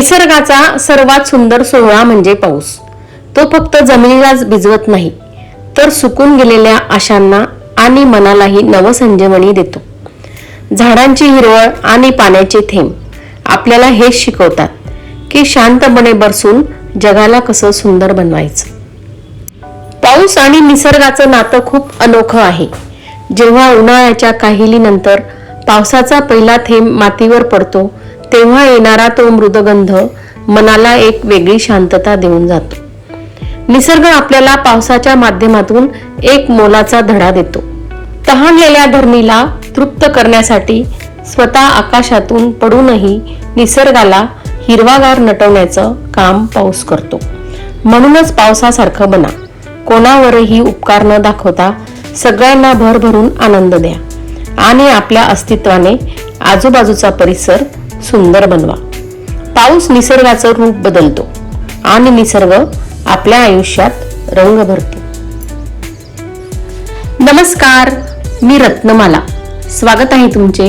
निसर्गाचा सर्वात सुंदर सोहळा म्हणजे पाऊस. तो फक्त जमिनीलाच भिजवत नाही, तर सुकून गेलेल्या आशांना आणि मनालाही नवसंजीवनी देतो. झाडांची हिरवळ आणि पाण्याचे थेंब आपल्याला हेच शिकवतात की शांतपणे बसून जगाला कसं सुंदर बनवायचं. पाऊस आणि निसर्गाचं नातं खूप अनोखं आहे. जेव्हा उन्हाळ्याच्या काहिलीनंतर पावसाचा पहिला थेंब मातीवर पडतो, तेव्हा येणारा तो मृदगंध मनाला एक वेगळी शांतता देऊन जातो. निसर्ग आपल्याला पावसाच्या माध्यमातून एक मोलाचा धडा देतो. तहानलेल्या धरणीला तृप्त करण्यासाठी स्वतः आकाशातून पडूनही निसर्गाला हिरवागार नटवण्याचं काम पाऊस करतो. म्हणूनच पावसासारखं बना. कोणावरही उपकार न दाखवता सगळ्यांना भरभरून आनंद द्या आणि आपल्या अस्तित्वाने आजूबाजूचा परिसर सुंदर बनवा. पाऊस निसर्गाचं रूप बदलतो आणि निसर्ग आपल्या आयुष्यात रंग भरतो. नमस्कार, मी रत्नमाला. स्वागत आहे तुमचे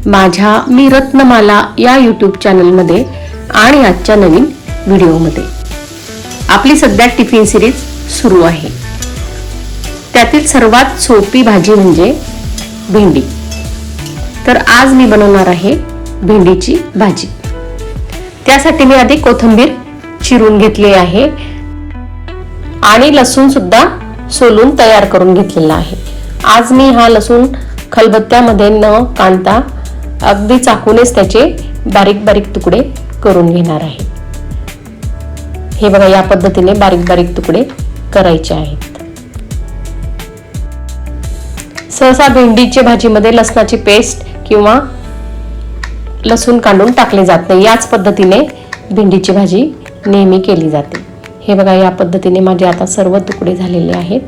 माझ्या मी रत्नमाला या यूट्यूब चॅनलमध्ये आणि आजच्या नवीन व्हिडिओमध्ये. आपली सध्या टिफिन सिरीज सुरू आहे. त्यातील सर्वात सोपी भाजी म्हणजे भेंडी. तर आज मी बनवणार आहे भेंडीची भाजी. त्यासाठी मी आधी कोथिंबीर चिरून घेतली आहे आणि लसूण सुद्धा सोलून तयार करून घेतलेला आहे. आज मी हा लसूण खलबत्त्यामध्ये न कांडता अगदी चाकूनेच त्याचे बारीक बारीक तुकडे करून घेणार आहे. हे बघा, या पद्धतीने बारीक बारीक तुकडे करायचे आहेत. सहसा भेंडीच्या भाजीमध्ये लसणाची पेस्ट किंवा लसूण काढून टाकले जात नाही. याच पद्धतीने भेंडीची भाजी नेहमी केली जाते. हे बघा, या पद्धतीने माझे आता सर्व तुकडे झालेले आहेत.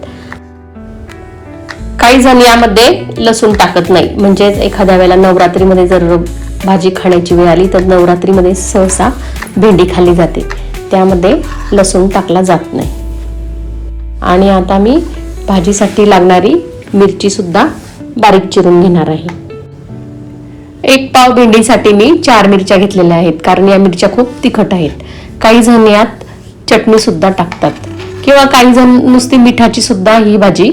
काही जण यामध्ये लसूण टाकत नाही, म्हणजे एखाद्या वेळेला नवरात्रीमध्ये जर भाजी खाण्याची वेळ आली तर नवरात्रीमध्ये सहसा भेंडी खाल्ली जाते, त्यामध्ये लसूण टाकला जात नाही. आणि आता मी भाजीसाठी लागणारी मिरची सुद्धा बारीक चिरून घेणार आहे. 1 पाव भेंडीसाठी मी 4 मिरच्या घेतलेल्या आहेत, कारण या मिरच्या खूप तिखट आहेत. काही जण यात चटणी सुद्धा टाकतात किंवा काही जण नुसती मिठाची सुद्धा ही भाजी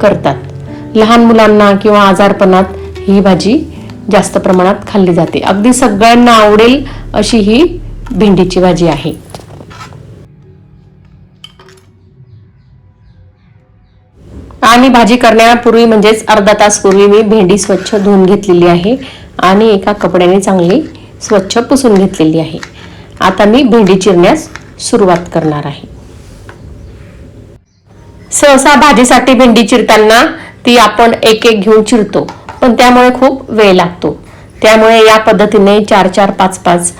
करतात. लहान मुलांना किंवा आजारपणात ही भाजी जास्त प्रमाणात खाल्ली जाते. अगदी सगळ्यांना आवडेल अशी ही भेंडीची भाजी आहे. आणि भाजी करण्यापूर्वी म्हणजेच अर्धा तास पूर्वी मी भेंडी स्वच्छ धुवून घेतलेली आहे आणि एका कपड्याने चांगली स्वच्छ पुसून घेतलेली आहे. आता मी भेंडी चिरण्यास सुरुवात करणार आहे. सहसा भाजीसाठी भेंडी चिरताना ती आपण एक एक घेऊन चिरतो, पण त्यामुळे खूप वेळ लागतो. त्यामुळे या पद्धतीने 4-4, 5-5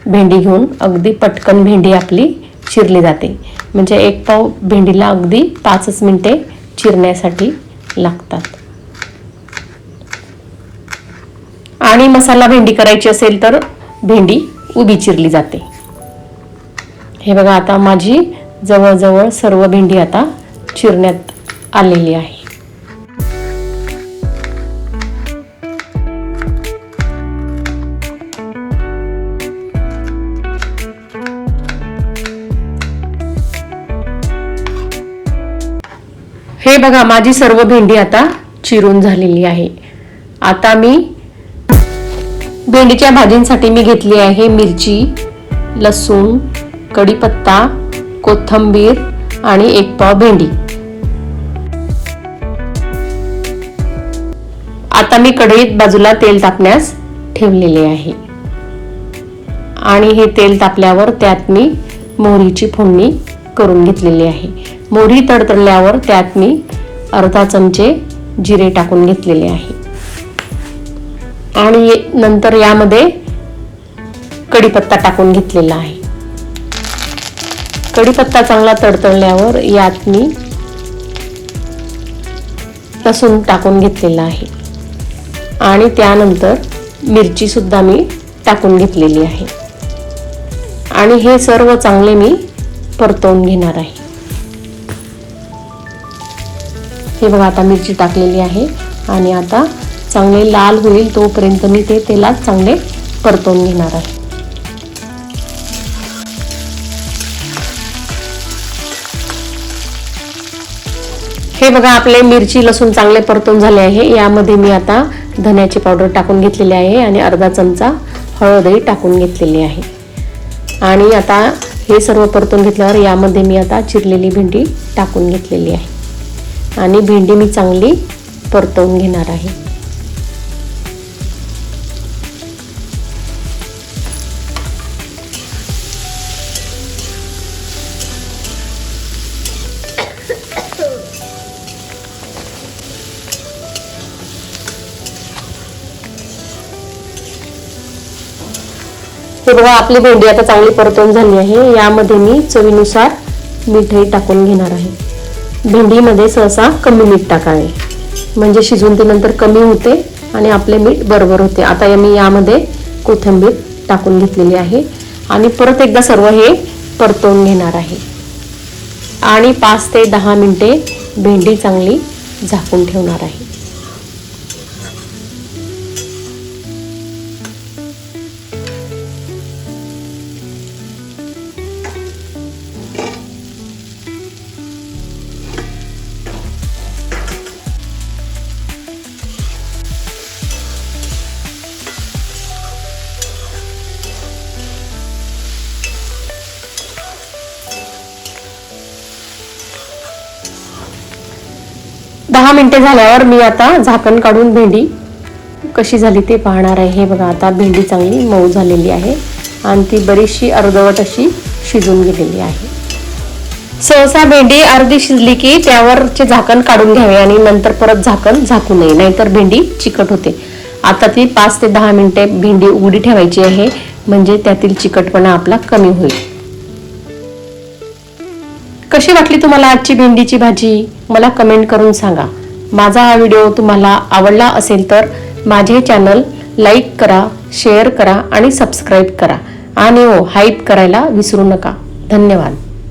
भेंडी घेऊन अगदी पटकन भेंडी आपली चिरली जाते. म्हणजे 1 पाव भेंडीला अगदी 5 मिनिटे चिरण्यासाठी लागतात. आणि मसाला भेंडी करायची असेल तर भेंडी उभी चिरली जाते. हे बघा, आता माझी जवळजवळ सर्व भेंडी आता चिरण्यात आलेली आहे. हे बघा, माझी सर्व भेंडी आता चिरून झालेली आहे. आता मी भेंडीच्या भाजींसाठी मी घेतली आहे मिरची, लसूण, कढीपत्ता, कोथिंबीर आणि 1 पाव भेंडी. आता मी कढईत बाजूला तेल तापण्यास ठेवलेले आहे आणि हे तेल तापल्यावर त्यात मी मोहरीची फोडणी करून घेतलेली आहे. मोहरी तडतडल्यावर त्यात मी अर्धा चमचे जिरे टाकून घेतलेले आहे आणि नंतर यामध्ये कढीपत्ता टाकून घेतलेला आहे. कढीपत्ता चांगला तडतडल्यावर यात मी लसूण टाकून घेतलेला आहे आणि त्यानंतर मिरची सुद्धा मी टाकून घेतलेली आहे आणि हे सर्व चांगले मी परतवून घेणार आहे. हे बघा, आता मिरची टाकलेली आहे आणि आता चांगले लाल होईल तोपर्यंत मी ते तेलात चांगले परतवून घेणार आहे. हे बघा आपले मिरची लसूण चांगले परतून झाले आहे. यामध्ये मी आता धन्याची पावडर टाकून घेतलेली आहे आणि अर्धा चमचा हळदही टाकून घेतलेली आहे. आणि आता हे सर्व परतून घेतल्यावर यामध्ये मी आता चिरलेली भेंडी टाकून घेतलेली आहे आणि भेंडी मी चांगली परतवून घेणार आहे. हे बघा आपली भेंडी आता चांगली परतवून झाली आहे. यामध्ये मी चवीनुसार मीठही टाकून घेणार आहे. भेंडीमध्ये सहसा कमी मीठ टाकावे म्हणजे शिजून ते नंतर कमी होते आणि आपले मीठ बरोबर होते. आता मी यामध्ये कोथिंबीर टाकून घेतलेली आहे आणि परत एकदा सर्व हे परतवून घेणार आहे आणि 5 ते 10 मिनिटे भेंडी चांगली झाकून ठेवणार आहे. दहा मिनिटे झाल्यावर मी आता झाकण काढून भेंडी कशी झाली ते पाहणार आहे. हे बघा आता भेंडी चांगली मऊ झालेली आहे आणि ती बरीचशी अर्धवट अशी शिजून गेलेली आहे. सहसा भेंडी अर्धी शिजली की त्यावरचे झाकण काढून घ्यावे आणि नंतर परत झाकण झाकू नये, नाहीतर भेंडी चिकट होते. आता ती 5 ते 10 मिनिटे भेंडी उघडी ठेवायची आहे म्हणजे त्यातील चिकटपणा आपला कमी होईल. कशी वाटली तुम्हाला आजची भेंडीची भाजी मला कमेंट करून सांगा. माझा हा व्हिडिओ तुम्हाला आवडला असेल तर माझे चॅनल लाईक करा, शेअर करा आणि सबस्क्राईब करा आणि हाईप करायला विसरू नका. धन्यवाद.